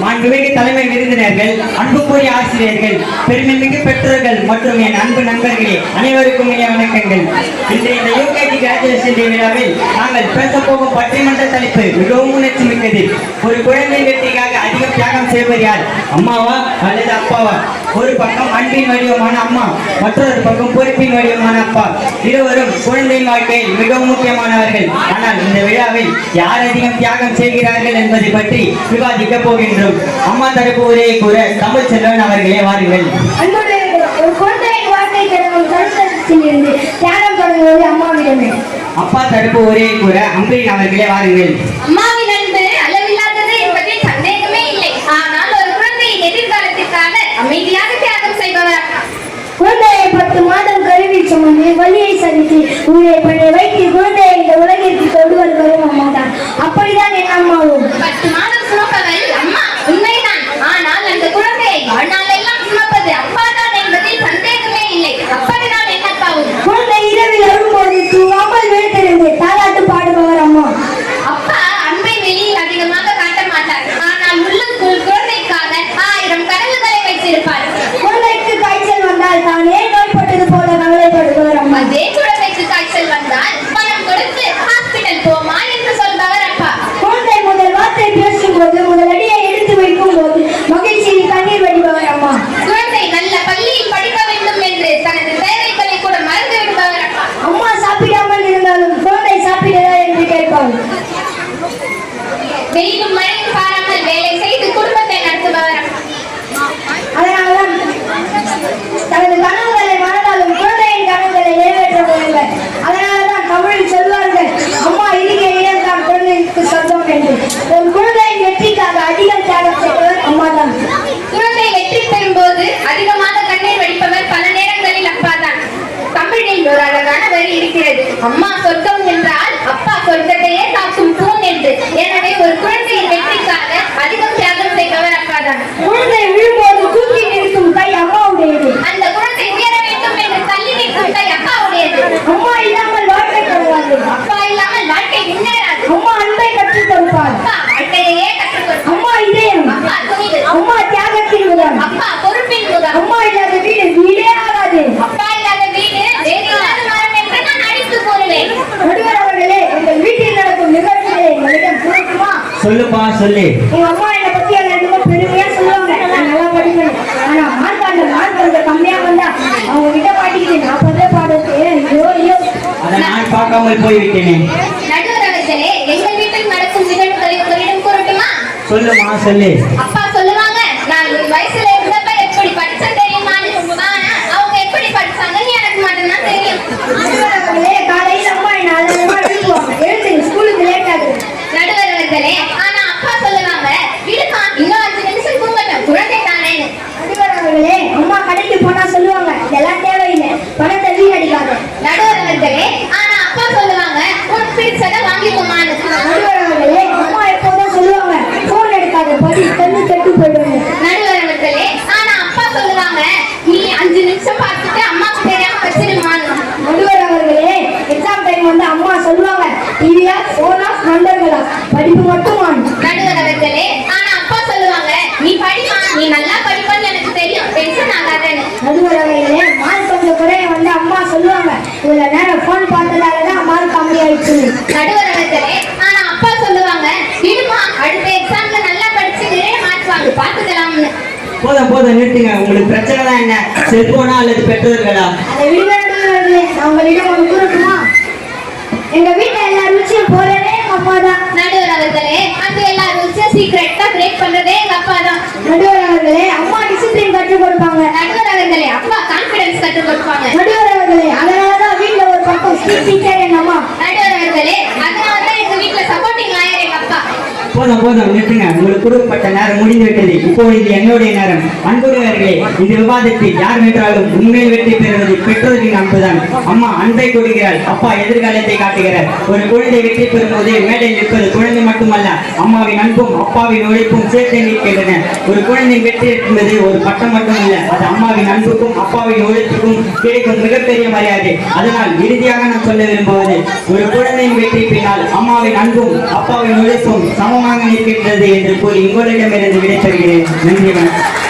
மாண்புமிகு தலைமை விருந்தினர்கள், அன்புக்குரிய ஆசிரியர்கள், பெருமைமிகு பெற்றோர்கள் மற்றும் என் அன்பு நண்பர்களே, அனைவருக்கும் இனிய வணக்கங்கள். இன்றைய இந்த யூகேஜி கிராஜுவேஷன் டே விழாவில் நாங்கள் பேசப்போகும் பட்டிமன்ற தலைப்பு மிகவும் உணர்ச்சி மிக்கது. ஒரு குழந்தை வெற்றிக்காக அதிகம் தியாகம் செய்வது யார்? அம்மாவா அல்லது அப்பாவா? ஒரு பக்கம் அன்பின் வடிவமான அம்மா, மற்றொரு பக்கம் பொறுப்பின் வடிவமான அப்பா. இருவரும் குழந்தையின் வாழ்க்கையில் மிகவும் முக்கியமானவர்கள். ஆனால் இந்த விழாவில் யார் அதிகம் தியாகம் செய்கிறார்கள் என்பதை பற்றி விவாதிக்க போகின்றோம். அம்மா தரப்பு உரையை கூற தமிழ் செல்வன் அவர்களே வாருங்கள். அப்பா தரப்பு உரையை கூற அம்பின் அவர்களே வாருங்கள். அம்மாவின் அன்பு அளவில்லாதது என்பதில் சந்தேகமே இல்லை. ஆனால் ஒரு குழந்தையின் எதிர்காலத்திற்காக அமைதியாக தியாகம் செய்பவர். குழந்தையை 10 மாதம் கருவில் சுமந்து வலியை சந்தித்து உயிரை பண்ணி வைத்து குழந்தையை இந்த உலகிற்கு கொண்டு வருவதும் அம்மா தான். அப்படிதான் என் அம்மாவும். 10 மாதம் சுமப்பவள் அம்மா, உண்மைதான். ஆனால் அந்த குழந்தையை வாழ்நாள் எல்லாம் சுமப்பது அப்பா தான் என்பதில் சந்தேகமே இல்லை. அப்படிதான் என் அப்பாவும். குழந்தை இரவில் வரும்போது தூங்காமல் விழித்திருந்து தாலாட்டு பாடுபவர் அம்மா. அப்பா அன்பை வெளியில் அதிகமாக காட்ட மாட்டார். ஆனால் உள்ளுக்குள் குழந்தைக்காக 1000 கனவுகளை வைத்திருப்பார். குழந்தைக்கு காய்ச்சல் வந்தால் தானே நோய்பட்டது போல கவலைப்படுபவர் அம்மா. அதே குழந்தைக்கு காய்ச்சல் வந்தால் பணம் கொடுத்து ஹாஸ்பிட்டல் போமா என்று சொல்பவர் அப்பா. குழந்தை முதல் வார்த்தை பேசும்போது, முதல் அடியை எடுத்து வைக்கும் போது மகிழ்ச்சியில் கண்ணீர் வடிபவர் அம்மா. குழந்தை நல்ல பள்ளியில் படிக்க வேண்டும் என்று தனது தேவைகளை கூட மறந்து விடுபவர் அப்பா. அம்மா சாப்பிடாமல் இருந்தாலும் குழந்தை சாப்பிடுதா என்று கேட்பாள். வெயிலும் மழையும் பாராமல் வேலை செய்து குடும்பத்தை நடத்துபவர் அப்பா. அதனால்தான் தனது கனவுகளை மறந்தாலும் குழந்தையின் கனவுகளை நிறைவேற்ற முடியவில்லை. அதனால்தான் தமிழில் சொல்வார்கள், அம்மா இருக்கையில் தான் குழந்தைக்கு சொந்தம் என்று. ஒரு குழந்தையின் வெற்றிக்காக அதிகம் தியாகம் செய்தவர் அம்மா தான். குழந்தை வெற்றி பெறும் போது அதிகமாக கண்ணீர் வடிப்பவர் பல நேரங்களில் அப்பா தான். தமிழில் ஒரு அழகான வரி இருக்கிறது, அம்மா சொர்க்கம் என்றால் அப்பா சொர்க்கத்தையே காக்கும் தூண் என்று. எனவே ஒரு குழந்தையின் வெற்றிக்காக அதிகம் தியாகம் செய்பவர் அப்பா தான். குழந்தை விழும்போது தூக்கி நிறுத்தும் கை அம்மாவுடையது. அந்த குழந்தை உயர வேண்டும் என்று தள்ளி நிற்கும் கை அப்பாவுடையது. அம்மா இல்லாமல் வாழ்க்கை கிடையாது. அப்பா இல்லாமல் வாழ்க்கை முன்னேறாது. அம்மா அன்பை கற்றுக் கொடுப்பார். அப்பா வாழ்க்கையே கற்றுக் கொடுப்பார். அம்மா இதயம். அப்பா துணிவு. அம்மா தியாகத்தின் முதல். அப்பா பொறுப்பின் முதல். அம்மா இல்லாத வீடு வீடே ஆகாது. அப்பா இல்லாத வீடு வேறில்லாத மரம் என்று நான் அடித்து கூறுவேன். நடுவர் அவர்களே, எங்கள் வீட்டில் நடக்கும் நிகழ்ச்சிகளை எங்களிடம் கூறட்டுமா? சொல்லுப்பா சொல்லு. எங்க அம்மா என்னை பத்தி எல்லாருக்குமே பெருமையா சொல்லுவாங்க, நான் நல்லா படிப்பேன். ஆனா மார்க் கொஞ்சம் கம்மியா வந்தா அவங்க கிட்ட பாட்டிக்கிட்டு நான் பதே பாடுறது ஐயோ. அதை நான் பார்க்காமல் போய்விட்டேனே. நடுவர் அவர்களே, எங்கள் வீட்டில் நடக்கும் நிகழ்வுகளை உங்களிடம் கூறட்டுமா? சொல்லுமா சொல்லு. அப்பா சொல்லுவாங்க, நான் ஒரு வயசுல இருந்தப்ப எப்படி படிச்சேன் தெரியுமா? ஆனா அவங்க எப்படி படிச்சாங்கன்னு எனக்கு மட்டும்தான் தெரியும். நடுவர் அவர்களே, காலையில் அம்மா என்ன அழகா எழுப்புவாங்க, எழுந்து ஸ்கூலுக்கு லேட் ஆகுது. நடுவர் அவர்களே, ஆனா அப்பா சொல்லுவாங்க, விடுமா இன்னும் 5 நிமிஷம் தூங்கட்டும், குழந்தை தானேன்னு. நடுவர் அவர்களே, அம்மா கடைக்கு போனா சொல்லுவாங்க, இதெல்லாம் தேவையில்லை, பணத்தை வீணடிக்காத. நடுவர் அவர்களே, ஆனா அப்பா சொல்லுவாங்க, உனக்கு பிடிச்சதை வாங்கிக்கோமான்னு. நடுவர் அவர்களே, அம்மா எப்போதும் சொல்லுவாங்க, போன் எடுக்காத, படி கண்ணு கெட்டு போயிடுவாங்க. நடுவர் அவர்களே, ஆனா அப்பா சொல்லுவாங்க, நீ 5 நிமிஷம் பார்த்துட்டு அம்மாக்கு தெரியாம வச்சிருமான்னு. நடுவர் அவர்களே, எக்ஸாம் டைம் வந்து அம்மா சொல்லுவாங்க, டிவியா போனா நண்பர்களா, படிப்பு மட்டும். நடுவர் அவர்களே, ஆனா அப்பா சொல்லுவாங்க, நீ படிமா, நீ நல்லா படிப்பன்னு எனக்கு தெரியும், டென்ஷன் ஆகாதன்னு. நடுவர் அவர்களே, மார்க் கொஞ்சம் குறைய வந்து அம்மா சொல்லுவாங்க, இவ்வளவு நேரம் போன் பார்த்ததாலதான் மார்க் கம்மி ஆயிடுச்சு. நடுவர் அவர்களே, ஆனா அப்பா சொல்லுவாங்க, விடுமா அடுத்த எக்ஸாம்ல நல்லா படிச்சு நிறைய மார்க் வாங்கு, பார்த்துக்கலாம்னு. போதும் நிறுத்துங்க. உங்களுக்கு பிரச்சனை தான் என்ன? செல்போனா அல்லது பெற்றோர்களா? அதை விடுங்க நடுவர் அவர்களே, நான் உங்களிடம் ஒன்று கூறட்டுமா? எங்க வீட்டுல எல்லா ருச்சியும் போறதே எங்க அப்பா தான். நடுவர் அவர்களே, அந்த எல்லா ரூல்ஸையும் சீக்கிரட்டா பிரேக் பண்றதே எங்க அப்பா தான். நடுவர் அவர்களே, அம்மா டிசிப்ளின் கற்றுக் கொடுப்பாங்க. நடுவர் அவர்களே, அப்பா கான்பிடன்ஸ் கற்றுக் கொடுப்பாங்க. நடுவர் அவர்களே, அதனாலதான் வீட்டுல ஒரு பக்கம் ஸ்ட்ரிக்ட் டீச்சர் எங்க அம்மா. நடுவர் அவர்களே, அதனாலதான் எங்க வீட்டுல சப்போர்ட்டிங் லாயர் எங்க அப்பா. போதும் நிறுத்துங்க. உங்களுக்கு கொடுக்கப்பட்ட நேரம் முடிந்துவிட்டது. இப்போது இது என்னுடைய நேரம். அன்புடையவர்களே, இந்த விவாதத்தில் யார் வென்றாலும் உண்மையில் வெற்றி பெறுவது பெற்றோரின் அன்புதான். அம்மா அன்பை கொடுக்கிறாள், அப்பா எதிர்காலத்தை காட்டுகிறார். ஒரு குழந்தை வெற்றி பெறும்போது மேடையில் நிற்பது குழந்தை மட்டுமல்ல, அம்மாவின் அன்பும் அப்பாவின் உழைப்பும் சேர்த்து நிற்கின்றன. ஒரு குழந்தை வெற்றி என்பது ஒரு பட்டம் மட்டுமல்ல, அது அம்மாவின் அன்புக்கும் அப்பாவின் உழைப்புக்கும் கிடைக்கும் மிகப்பெரிய மரியாதை. அதனால் இறுதியாக நான் சொல்ல விரும்புவது, ஒரு குழந்தையின் வெற்றி பின்னால் அம்மாவின் அன்பும் அப்பாவின் உழைப்பும் சமமாக நிற்கின்றது என்று கூறி உங்களிடமிருந்து விடைபெறுகிறேன். நன்றி வணக்கம்.